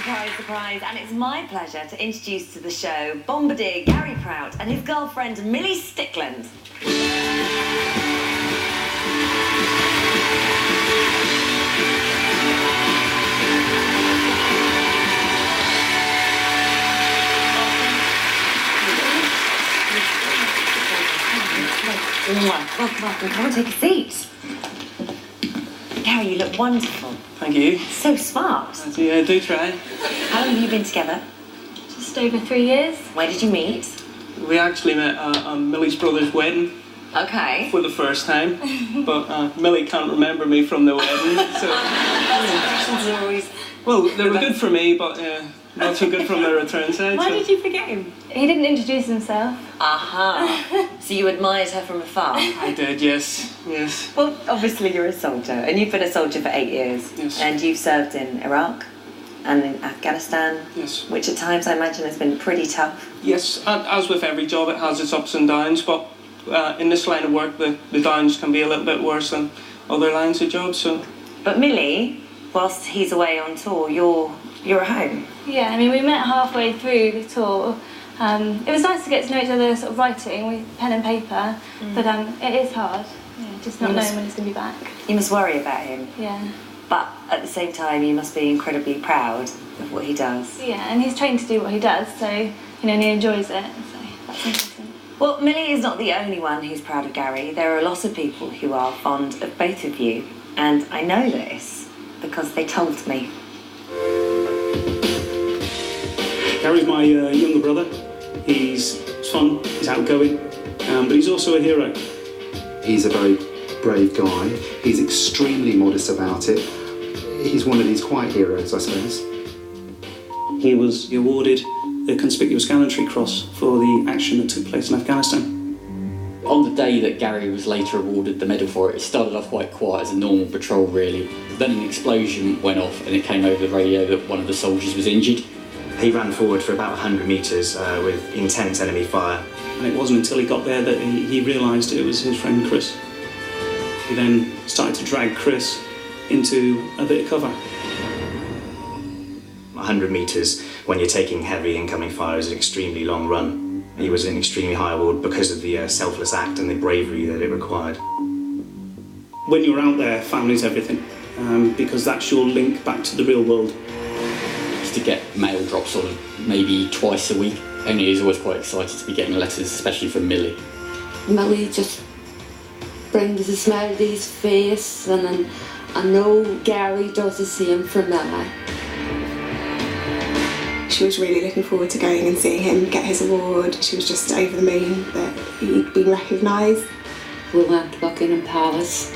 Surprise, surprise, and it's my pleasure to introduce to the show Bombardier Gary Prout and his girlfriend Millie Stickland. Welcome, come on, take a seat. Gary, you look wonderful. Thank you. So smart. Yeah, do try. How long have you been together? Just over 3 years. Where did you meet? We actually met at Millie's brother's wedding. Okay. For the first time. But Millie can't remember me from the wedding. So, Questions are always... well, they were good for me, but not so good from the return side. Why did you forget him? He didn't introduce himself. Aha. So you admired her from afar? I did, yes. Well, obviously you're a soldier, and you've been a soldier for 8 years. Yes. And you've served in Iraq and in Afghanistan. Yes. Which at times I imagine has been pretty tough. Yes, as with every job, it has its ups and downs, but in this line of work, the downs can be a little bit worse than other lines of jobs, so... But Millie, whilst he's away on tour, you're at home. Yeah, I mean, we met halfway through the tour. It was nice to get to know each other sort of writing with pen and paper, but it is hard, just not knowing when he's going to be back. You must worry about him. Yeah. But at the same time, you must be incredibly proud of what he does. Yeah, and he's trained to do what he does, so, and he enjoys it, so that's important. Well, Millie is not the only one who's proud of Gary. There are a lot of people who are fond of both of you, and I know this because they told me. Gary's my younger brother. He's fun, he's outgoing, but he's also a hero. He's a very brave guy. He's extremely modest about it. He's one of these quiet heroes, I suppose. He was awarded the Conspicuous Gallantry Cross for the action that took place in Afghanistan. On the day that Gary was later awarded the medal for it, it started off quite quiet as a normal patrol, really. Then an explosion went off and it came over the radio that one of the soldiers was injured. He ran forward for about 100 metres with intense enemy fire. And it wasn't until he got there that he realised it was his friend Chris. He then started to drag Chris into a bit of cover. 100 metres when you're taking heavy incoming fire is an extremely long run. He was an extremely high award because of the selfless act and the bravery that it required. When you're out there, family's everything, because that's your link back to the real world. To get mail drops sort of maybe twice a week. Only is always quite excited to be getting letters, especially from Millie. Millie just brings a smile to his face, and then I know Gary does the same for Millie. She was really looking forward to going and seeing him get his award. She was just over the moon that he'd been recognised. We went to Buckingham Palace,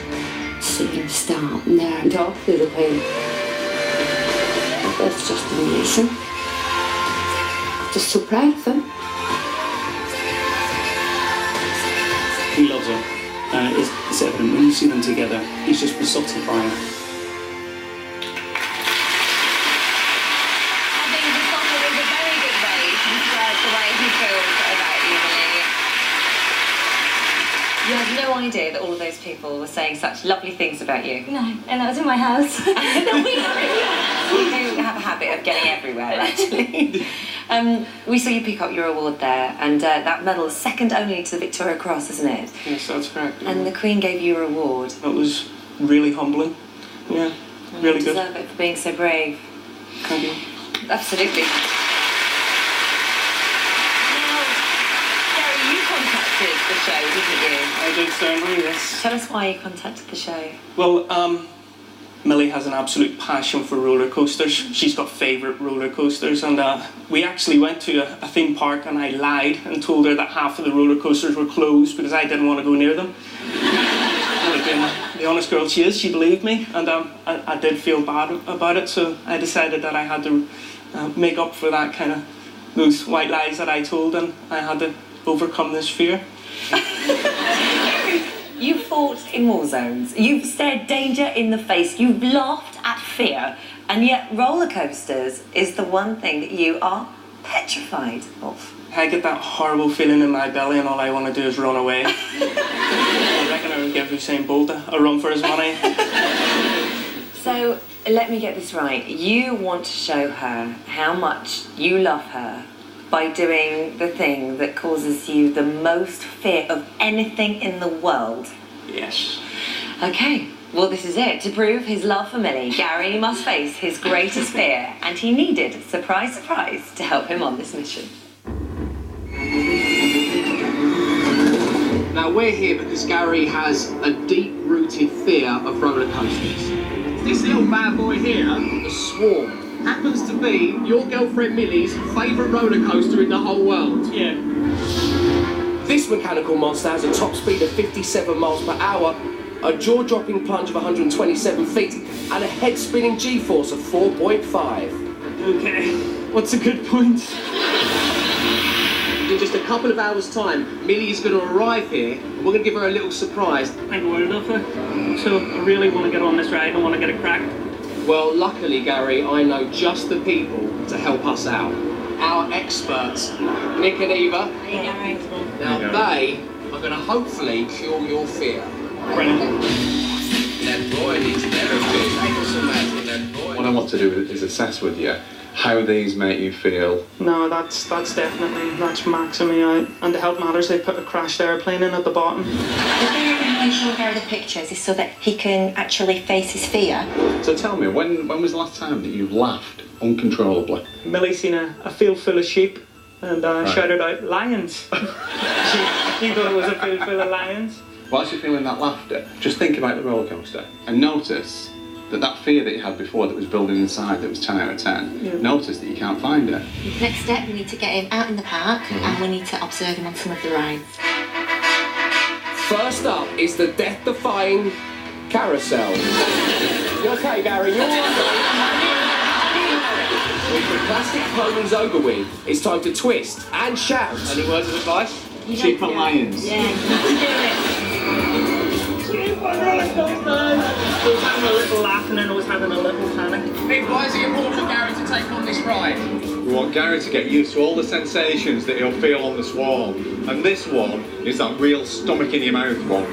see him standing there and talk to the Queen. That's just amazing. Just so proud of him. He loves her. It's evident when you see them together. He's just besotted by her. I think besotted is a very good way to describe the way he feels about you, Millie. You had no idea that all of those people were saying such lovely things about you. No, and that was in my house. You do have a habit of getting everywhere, actually. We saw you pick up your award there, and that medal is second only to the Victoria Cross, isn't it? Yes, that's correct. And the Queen gave you your award. That was really humbling. Yeah, really You good. deserve it for being so brave. Thank you. Absolutely. Now, Gary, you contacted the show, didn't you? I did certainly, yes. Tell us why you contacted the show. Well, Millie has an absolute passion for roller coasters. She's got favourite roller coasters, and we actually went to a theme park and I lied and told her that half of the roller coasters were closed because I didn't want to go near them. And being the honest girl she is, she believed me, and I did feel bad about it, so I decided that I had to make up for that kind of those white lies that I told, and I had to overcome this fear. You fought in war zones. You've stared danger in the face. You've laughed at fear. And yet roller coasters is the one thing that you are petrified of. I get that horrible feeling in my belly and all I want to do is run away. I reckon I would give Usain Bolt a run for his money. So let me get this right. You want to show her how much you love her by doing the thing that causes you the most fear of anything in the world. Yes. Okay, well this is it. To prove his love for Millie, Gary must face his greatest fear, and he needed, surprise, surprise, to help him on this mission. Now we're here because Gary has a deep-rooted fear of roller coasters. This little bad boy here, the Swarm, happens to be your girlfriend Millie's favourite roller coaster in the whole world. Yeah. This mechanical monster has a top speed of 57 miles per hour, a jaw-dropping plunge of 127 feet, and a head-spinning G-force of 4.5. Okay, what's a good point? In just a couple of hours' time, Millie is going to arrive here, and we're going to give her a little surprise. I'm worried of her. So I really want to get on this ride. I want to get it cracked. Well, luckily, Gary, I know just the people to help us out. Our experts, Nick and Eva. Hey, Gary. Now, they are going to hopefully cure your fear. Brilliant. That boy needs therapy. What I want to do is assess with you how these make you feel. No, that's maxing me out. And to help matters, they put a crashed airplane in at the bottom. The thing I show Gary the pictures is so that he can actually face his fear. So tell me, when was the last time that you laughed uncontrollably? Millie seen a field full of sheep and shouted out, lions. She thought it was a field full of lions. Whilst you're feeling that laughter, just think about the roller coaster and notice that fear that you had before that was building inside that was 10 out of 10, notice that you can't find it. Next step, we need to get him out in the park and we need to observe him on some of the rides. First up is the death-defying carousel. You okay, Gary? You all right? With the plastic ponies over with, it's time to twist and shout. Any words of advice? Sheep and lions. Yeah, you can do it. I was having a little laugh and then I was having a little panic. Nick, why is it important for Gary to take on this ride? We want Gary to get used to all the sensations that he'll feel on the Swarm. And this one is that real stomach in your mouth one.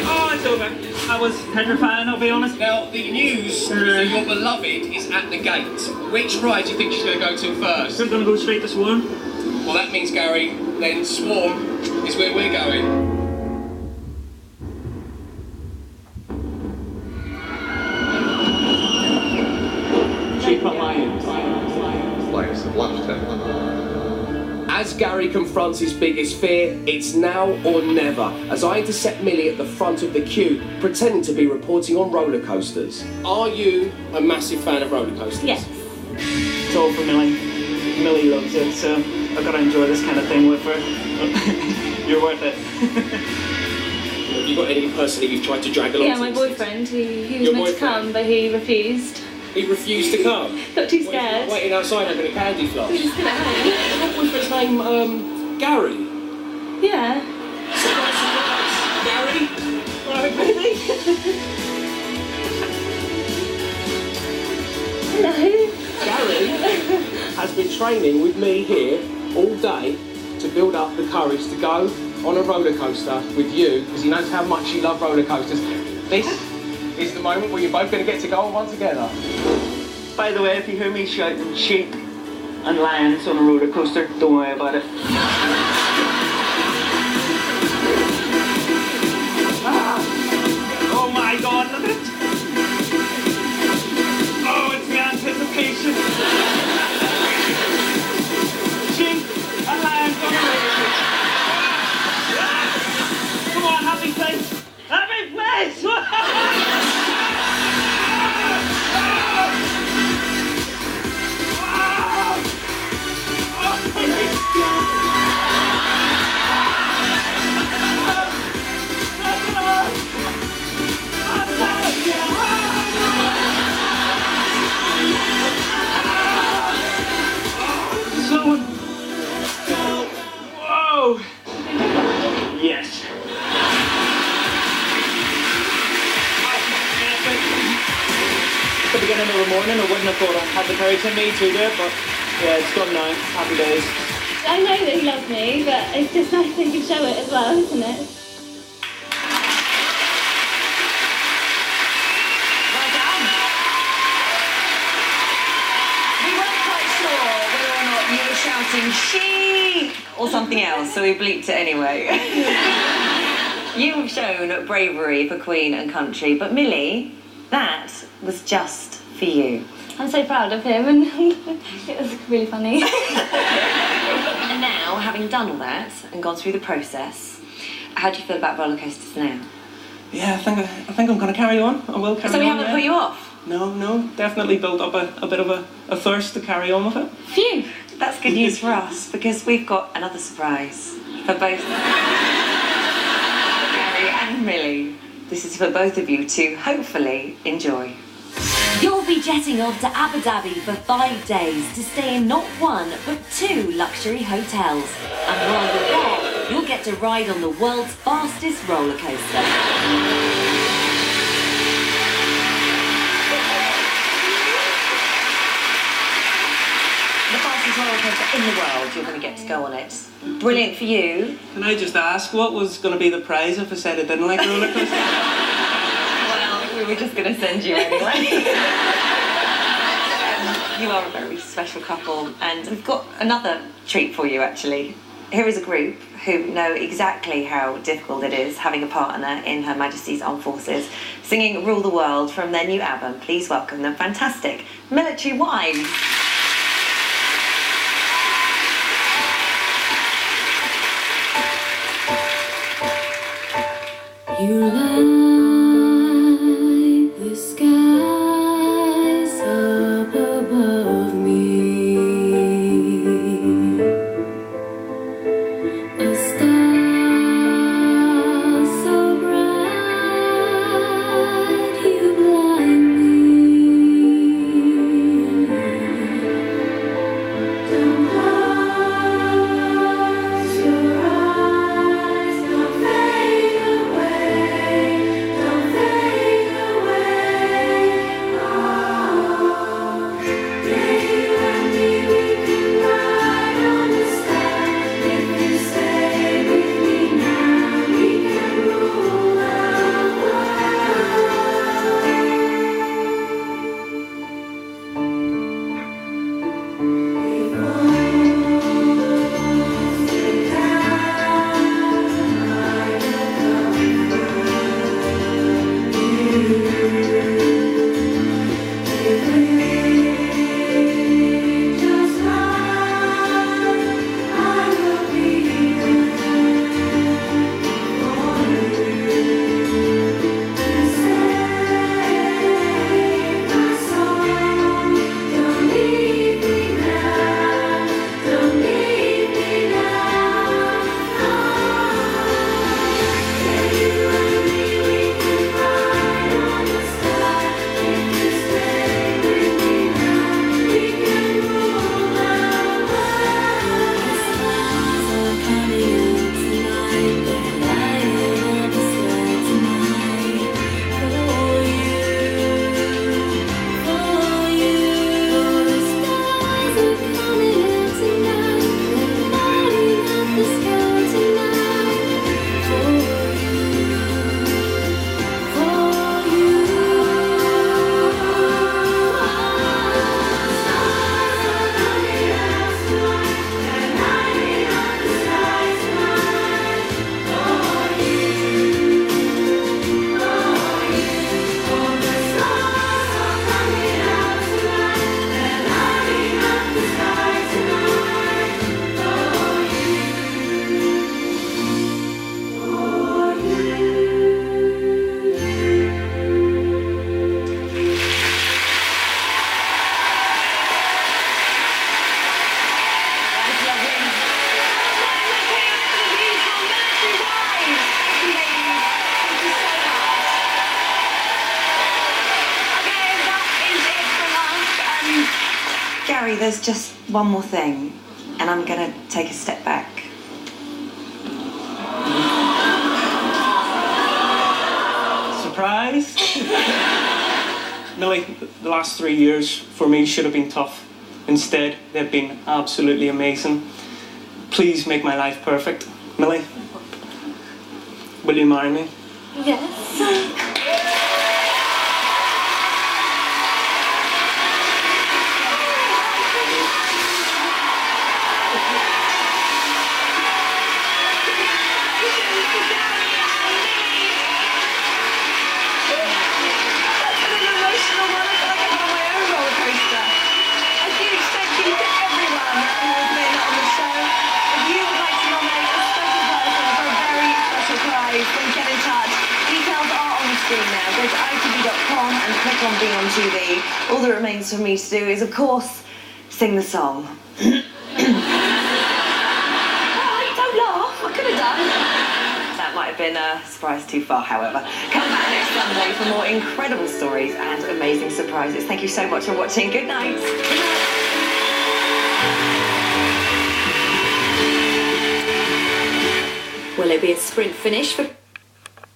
Oh, it's over. I was petrifying, I'll be honest. Now, the news that your beloved is at the gate. Which ride do you think she's going to go to first? I'm going to go straight to Swarm. Well, that means, Gary, then Swarm is where we're going. Sheep and lions. Flights of laughter. As Gary confronts his biggest fear, it's now or never, as I intercept Millie at the front of the queue, pretending to be reporting on roller coasters. Are you a massive fan of roller coasters? Yes. It's all for Millie. Millie loves it, so I've got to enjoy this kind of thing with her. You're worth it. Have you got any person that you've tried to drag along? Yeah, my boyfriend. He was Your meant to boyfriend? come, but he refused. He refused to come. Got too scared. Waiting outside having a candy floss. We just stood at home. Your boyfriend's name, Gary? Yeah. Surprise, surprise. Gary? Right, really? No. Gary has been training with me here all day to build up the courage to go on a roller coaster with you because he knows how much you love roller coasters. This is the moment where you're both going to get to go on one together. By the way, if you hear me shouting sheep and lions on a roller coaster, don't worry about it. Oh my god, look at it! Oh, it's the anticipation! Sheep and lions on a roller coaster. Come on, happy face! Happy face! Whoa! Yes. At the beginning of the morning, I wouldn't have thought I'd have the courage in me to do it, but yeah, it's done now. Happy days. I know that he loves me, but it's just nice that he can show it as well, isn't it? she or something else, so we bleeped it anyway. You have shown bravery for Queen and country, but Millie, that was just for you. I'm so proud of him, and it was really funny. And now, having done all that and gone through the process, how do you feel about roller coasters now? Yeah, I think I'm going to carry on. I will carry on. So we haven't put you off? No, definitely built up a bit of a thirst to carry on with it. Phew! That's good news for us, because we've got another surprise for both Gary and Millie. This is for both of you to hopefully enjoy. You'll be jetting off to Abu Dhabi for 5 days to stay in not one, but 2 luxury hotels. And while you're there, you'll get to ride on the world's fastest roller coaster. The fastest roller coaster in the world, you're going to get to go on it. Brilliant for you. Can I just ask, what was going to be the prize if I said I didn't like roller coasters? Well, we were just going to send you anyway. You are a very special couple, and we've got another treat for you, actually. Here is a group who know exactly how difficult it is having a partner in Her Majesty's Armed Forces, singing Rule the World from their new album. Please welcome the fantastic Military Wives. You light the skies up above me, a star so bright you blind me. Don't close your eyes, don't fade away. Don't fade away. Oh, yeah, you and me, we can ride on the sky. If you stay with me now, we can rule the Gary, there's just one more thing, and I'm going to take a step back. Surprise! Millie, the last 3 years for me should have been tough. Instead, they've been absolutely amazing. Please make my life perfect. Millie, will you marry me? Yes. screen now. Go to itv.com and click on Be On TV. All that remains for me to do is, of course, sing the song. Oh, don't laugh. I could have done. That might have been a surprise too far, however. Come back next Sunday for more incredible stories and amazing surprises. Thank you so much for watching. Good night. Good night. Will it be a sprint finish for